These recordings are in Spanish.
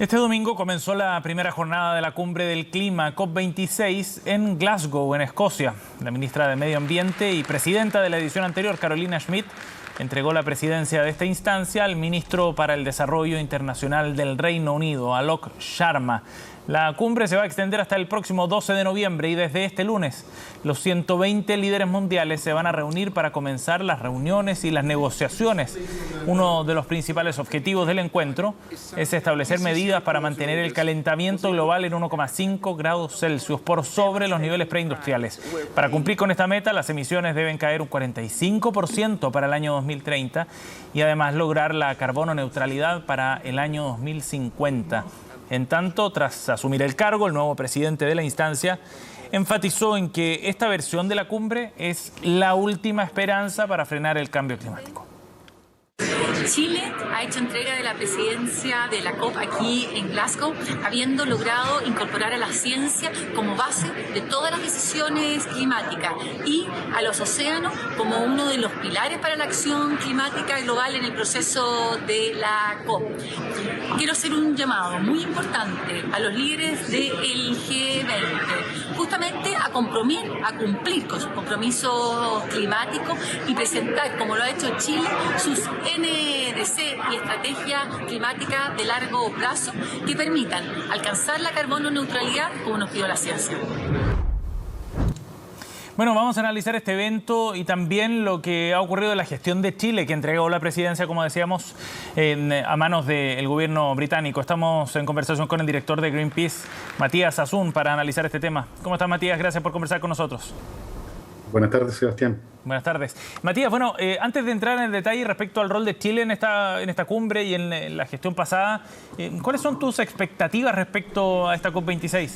Este domingo comenzó la primera jornada de la cumbre del clima COP26 en Glasgow, en Escocia. La ministra de Medio Ambiente y presidenta de la edición anterior, Carolina Schmidt, entregó la presidencia de esta instancia al ministro para el Desarrollo Internacional del Reino Unido, Alok Sharma. La cumbre se va a extender hasta el próximo 12 de noviembre y desde este lunes los 120 líderes mundiales se van a reunir para comenzar las reuniones y las negociaciones. Uno de los principales objetivos del encuentro es establecer medidas para mantener el calentamiento global en 1,5 grados Celsius por sobre los niveles preindustriales. Para cumplir con esta meta, las emisiones deben caer un 45% para el año 2030 y además lograr la carbono neutralidad para el año 2050. En tanto, tras asumir el cargo, el nuevo presidente de la instancia enfatizó en que esta versión de la cumbre es la última esperanza para frenar el cambio climático. Chile ha hecho entrega de la presidencia de la COP aquí en Glasgow, habiendo logrado incorporar a la ciencia como base de todas las decisiones climáticas y a los océanos como uno de los pilares para la acción climática global en el proceso de la COP. Quiero hacer un llamado muy importante a los líderes del G20, justamente a cumplir con sus compromisos climáticos y presentar, como lo ha hecho Chile, sus NDC y estrategia climática de largo plazo que permitan alcanzar la carbono neutralidad como nos pidió la ciencia. Bueno, vamos a analizar este evento y también lo que ha ocurrido en la gestión de Chile, que entregó la presidencia, como decíamos, a manos del gobierno británico. Estamos en conversación con el director de Greenpeace, Matías Azun, para analizar este tema. ¿Cómo estás, Matías? Gracias por conversar con nosotros. Buenas tardes, Sebastián. Buenas tardes. Matías, bueno, antes de entrar en el detalle respecto al rol de Chile en esta cumbre y en la gestión pasada, ¿cuáles son tus expectativas respecto a esta COP26?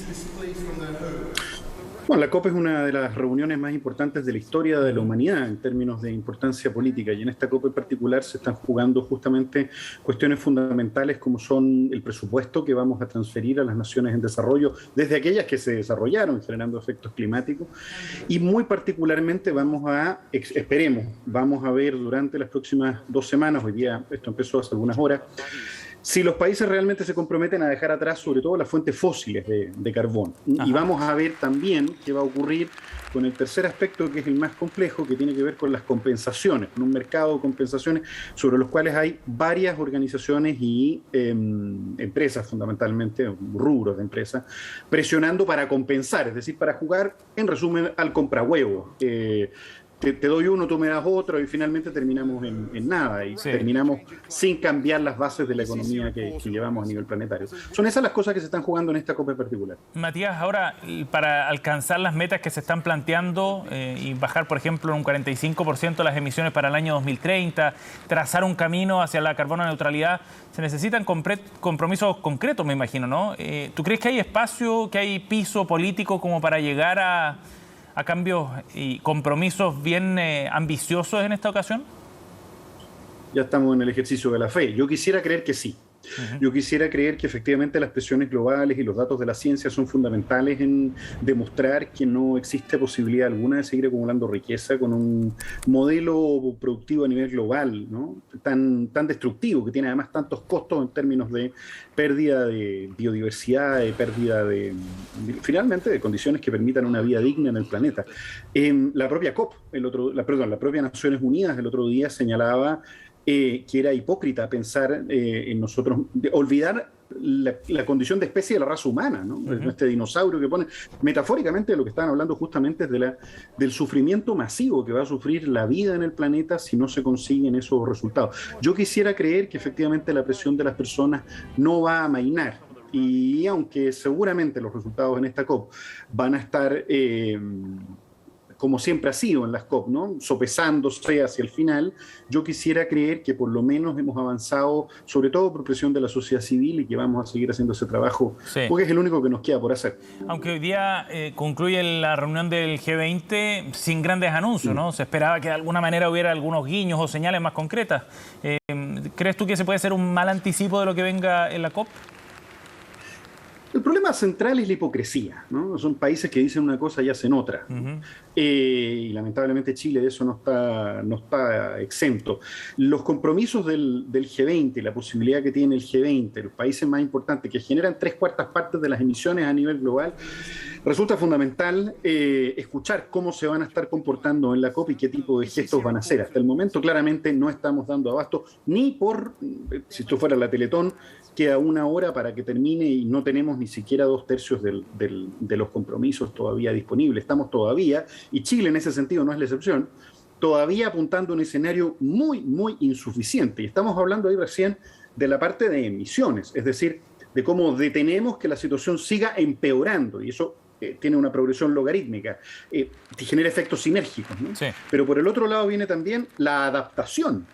Bueno, la COP es una de las reuniones más importantes de la historia de la humanidad en términos de importancia política, y en esta COP en particular se están jugando justamente cuestiones fundamentales como son el presupuesto que vamos a transferir a las naciones en desarrollo, desde aquellas que se desarrollaron generando efectos climáticos, y muy particularmente vamos a ver durante las próximas 2 semanas, hoy día esto empezó hace algunas horas, si los países realmente se comprometen a dejar atrás sobre todo las fuentes fósiles de carbón. Ajá. Y vamos a ver también qué va a ocurrir con el tercer aspecto, que es el más complejo, que tiene que ver con las compensaciones, con un mercado de compensaciones sobre los cuales hay varias organizaciones y empresas, fundamentalmente, rubros de empresas, presionando para compensar, es decir, para jugar, en resumen, al comprahuevo. Te doy uno, tú me das otro, y finalmente terminamos en nada, y sí, terminamos sin cambiar las bases de la economía que llevamos a nivel planetario. Son esas las cosas que se están jugando en esta COP en particular. Matías, ahora, para alcanzar las metas que se están planteando y bajar, por ejemplo, en un 45% las emisiones para el año 2030, trazar un camino hacia la carbono neutralidad, se necesitan compromisos concretos, me imagino, ¿no? ¿Tú crees que hay espacio, que hay piso político como para llegar a cambios y compromisos bien ambiciosos en esta ocasión? Ya estamos en el ejercicio de la fe. Yo quisiera creer que sí. Yo quisiera creer que efectivamente las presiones globales y los datos de la ciencia son fundamentales en demostrar que no existe posibilidad alguna de seguir acumulando riqueza con un modelo productivo a nivel global, ¿no? tan destructivo, que tiene además tantos costos en términos de pérdida de biodiversidad, de pérdida finalmente de condiciones que permitan una vida digna en el planeta. La propia COP, la propia Naciones Unidas el otro día señalaba que era hipócrita pensar en nosotros, olvidar la condición de especie de la raza humana, ¿no? Este dinosaurio que pone, metafóricamente de lo que estaban hablando justamente es del sufrimiento masivo que va a sufrir la vida en el planeta si no se consiguen esos resultados. Yo quisiera creer que efectivamente la presión de las personas no va a amainar, y aunque seguramente los resultados en esta COP van a estar como siempre ha sido en las COP, ¿no? Sopesándose hacia el final, yo quisiera creer que por lo menos hemos avanzado, sobre todo por presión de la sociedad civil, y que vamos a seguir haciendo ese trabajo, sí, porque es el único que nos queda por hacer. Aunque hoy día concluye la reunión del G20 sin grandes anuncios, ¿no? Se esperaba que de alguna manera hubiera algunos guiños o señales más concretas. ¿Crees tú que ese puede ser un mal anticipo de lo que venga en la COP? El problema central es la hipocresía, ¿no? Son países que dicen una cosa y hacen otra. Y lamentablemente Chile de eso no está exento. Los compromisos del G20, la posibilidad que tiene el G20, los países más importantes que generan 3/4 partes de las emisiones a nivel global, resulta fundamental escuchar cómo se van a estar comportando en la COP y qué tipo de gestos van a hacer. Hasta el momento claramente no estamos dando abasto ni por, si esto fuera la Teletón, queda 1 hora para que termine y no tenemos ni siquiera 2/3 de los compromisos todavía disponibles. Estamos todavía, y Chile en ese sentido no es la excepción, todavía apuntando a un escenario muy, muy insuficiente. Y estamos hablando ahí recién de la parte de emisiones, es decir, de cómo detenemos que la situación siga empeorando, y eso tiene una progresión logarítmica, genera efectos sinérgicos, ¿no? Sí. Pero por el otro lado viene también la adaptación.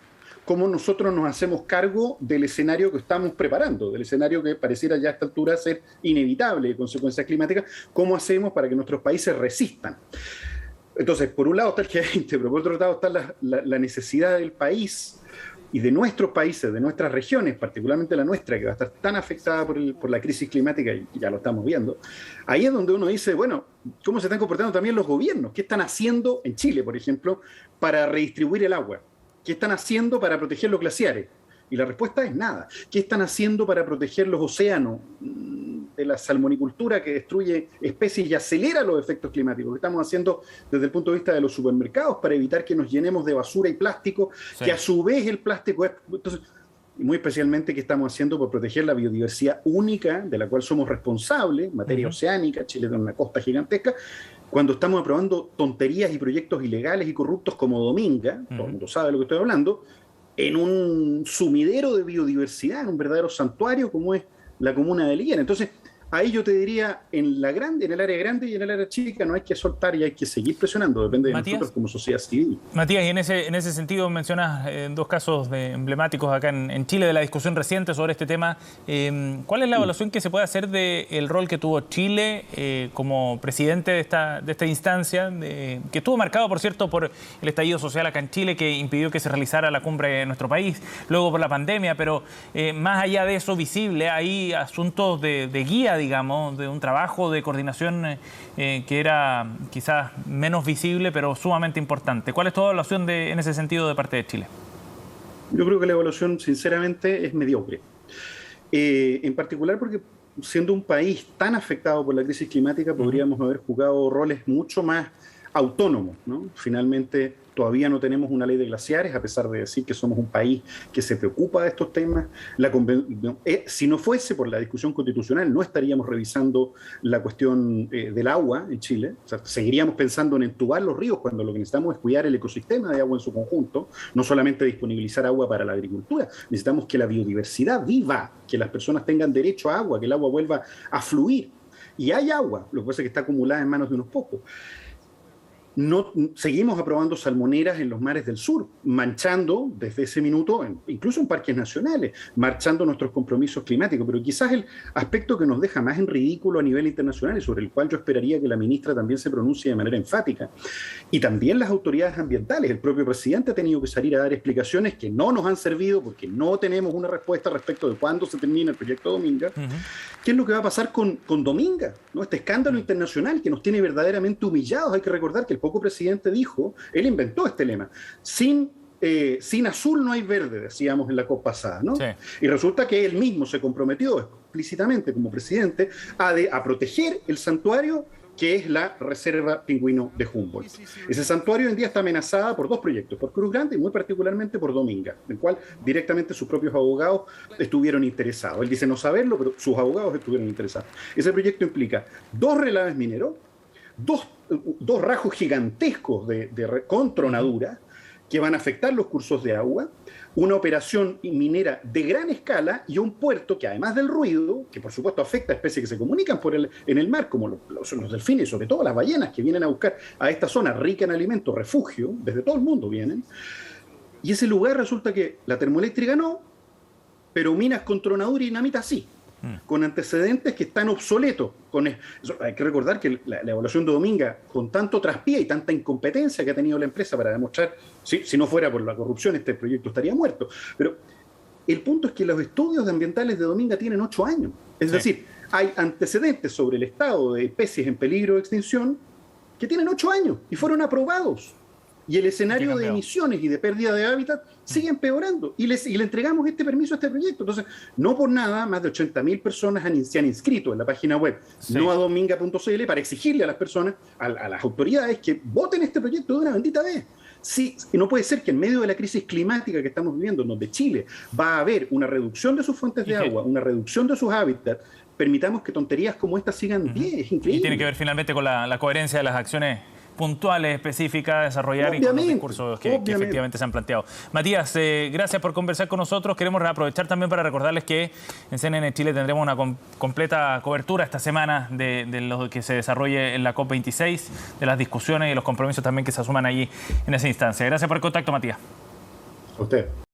Cómo nosotros nos hacemos cargo del escenario que estamos preparando, del escenario que pareciera ya a esta altura ser inevitable de consecuencias climáticas, cómo hacemos para que nuestros países resistan. Entonces, por un lado está el G20, pero por otro lado está la necesidad del país y de nuestros países, de nuestras regiones, particularmente la nuestra, que va a estar tan afectada por la crisis climática, y ya lo estamos viendo. Ahí es donde uno dice, bueno, ¿cómo se están comportando también los gobiernos? ¿Qué están haciendo en Chile, por ejemplo, para redistribuir el agua? ¿Qué están haciendo para proteger los glaciares? Y la respuesta es nada. ¿Qué están haciendo para proteger los océanos de la salmonicultura que destruye especies y acelera los efectos climáticos? ¿Qué estamos haciendo desde el punto de vista de los supermercados para evitar que nos llenemos de basura y plástico? Sí. Que a su vez el plástico es... Entonces, y muy especialmente, ¿qué estamos haciendo por proteger la biodiversidad única de la cual somos responsables, en materia oceánica? Chile tiene una costa gigantesca. Cuando estamos aprobando tonterías y proyectos ilegales y corruptos como Dominga, todo el mundo sabe de lo que estoy hablando, en un sumidero de biodiversidad, en un verdadero santuario como es la comuna de Lillén. Entonces, ahí yo te diría, en el área grande y en el área chica no hay que soltar y hay que seguir presionando, depende de Matías, nosotros como sociedad civil. Matías, y en ese sentido mencionas dos casos emblemáticos acá en Chile de la discusión reciente sobre este tema. ¿Cuál es la evaluación que se puede hacer del rol que tuvo Chile como presidente de esta instancia, que estuvo marcado, por cierto, por el estallido social acá en Chile, que impidió que se realizara la cumbre en nuestro país, luego por la pandemia, pero más allá de eso visible, hay asuntos de guía, digamos, de un trabajo de coordinación que era quizás menos visible, pero sumamente importante. ¿Cuál es tu evaluación en ese sentido de parte de Chile? Yo creo que la evaluación, sinceramente, es mediocre. En particular porque, siendo un país tan afectado por la crisis climática, podríamos haber jugado roles mucho más autónomos, ¿no? Finalmente, todavía no tenemos una ley de glaciares, a pesar de decir que somos un país que se preocupa de estos temas. Si no fuese por la discusión constitucional, no estaríamos revisando la cuestión del agua en Chile. O sea, seguiríamos pensando en entubar los ríos cuando lo que necesitamos es cuidar el ecosistema de agua en su conjunto, no solamente disponibilizar agua para la agricultura. Necesitamos que la biodiversidad viva, que las personas tengan derecho a agua, que el agua vuelva a fluir. Y hay agua, lo que pasa es que está acumulada en manos de unos pocos. No, seguimos aprobando salmoneras en los mares del sur, manchando desde ese minuto, incluso en parques nacionales, marchando nuestros compromisos climáticos, pero quizás el aspecto que nos deja más en ridículo a nivel internacional y sobre el cual yo esperaría que la ministra también se pronuncie de manera enfática, y también las autoridades ambientales. El propio presidente ha tenido que salir a dar explicaciones que no nos han servido porque no tenemos una respuesta respecto de cuándo se termina el proyecto Dominga. ¿Qué es lo que va a pasar con Dominga? ¿No? Este escándalo internacional que nos tiene verdaderamente humillados. Hay que recordar que el poco presidente dijo, él inventó este lema, sin azul no hay verde, decíamos en la COP pasada, ¿no? Sí. Y resulta que él mismo se comprometió explícitamente como presidente a proteger el santuario que es la Reserva Pingüino de Humboldt. Ese santuario hoy en día está amenazada por dos proyectos, por Cruz Grande y muy particularmente por Dominga, en el cual directamente sus propios abogados estuvieron interesados. Él dice no saberlo, pero sus abogados estuvieron interesados. Ese proyecto implica 2 relaves mineros, dos rajos gigantescos con tronadura que van a afectar los cursos de agua, una operación minera de gran escala y un puerto que, además del ruido, que por supuesto afecta a especies que se comunican en el mar, como los delfines, sobre todo las ballenas que vienen a buscar a esta zona rica en alimentos, refugio, desde todo el mundo vienen, y ese lugar resulta que la termoeléctrica no, pero minas con tronadura y dinamita sí, con antecedentes que están obsoletos. Hay que recordar que la evaluación de Dominga, con tanto traspié y tanta incompetencia que ha tenido la empresa para demostrar, si no fuera por la corrupción, este proyecto estaría muerto. Pero el punto es que los estudios ambientales de Dominga tienen 8 años. Es decir, Hay antecedentes sobre el estado de especies en peligro de extinción que tienen 8 años y fueron aprobados. Y el escenario de emisiones y de pérdida de hábitat sigue empeorando. Y le entregamos este permiso a este proyecto. Entonces, no por nada, más de 80.000 personas se han inscrito en la página web noadominga.cl para exigirle a las personas, a las autoridades, que voten este proyecto de una bendita vez. Sí, no puede ser que en medio de la crisis climática que estamos viviendo, donde Chile va a haber una reducción de sus fuentes de agua, una reducción de sus hábitats, permitamos que tonterías como estas sigan bien. Es increíble. Y tiene que ver finalmente con la coherencia de las acciones puntuales, específicas, desarrollar y con los discursos que efectivamente se han planteado. Matías, gracias por conversar con nosotros. Queremos aprovechar también para recordarles que en CNN Chile tendremos una completa cobertura esta semana de lo que se desarrolle en la COP26, de las discusiones y los compromisos también que se asuman allí en esa instancia. Gracias por el contacto, Matías. A usted.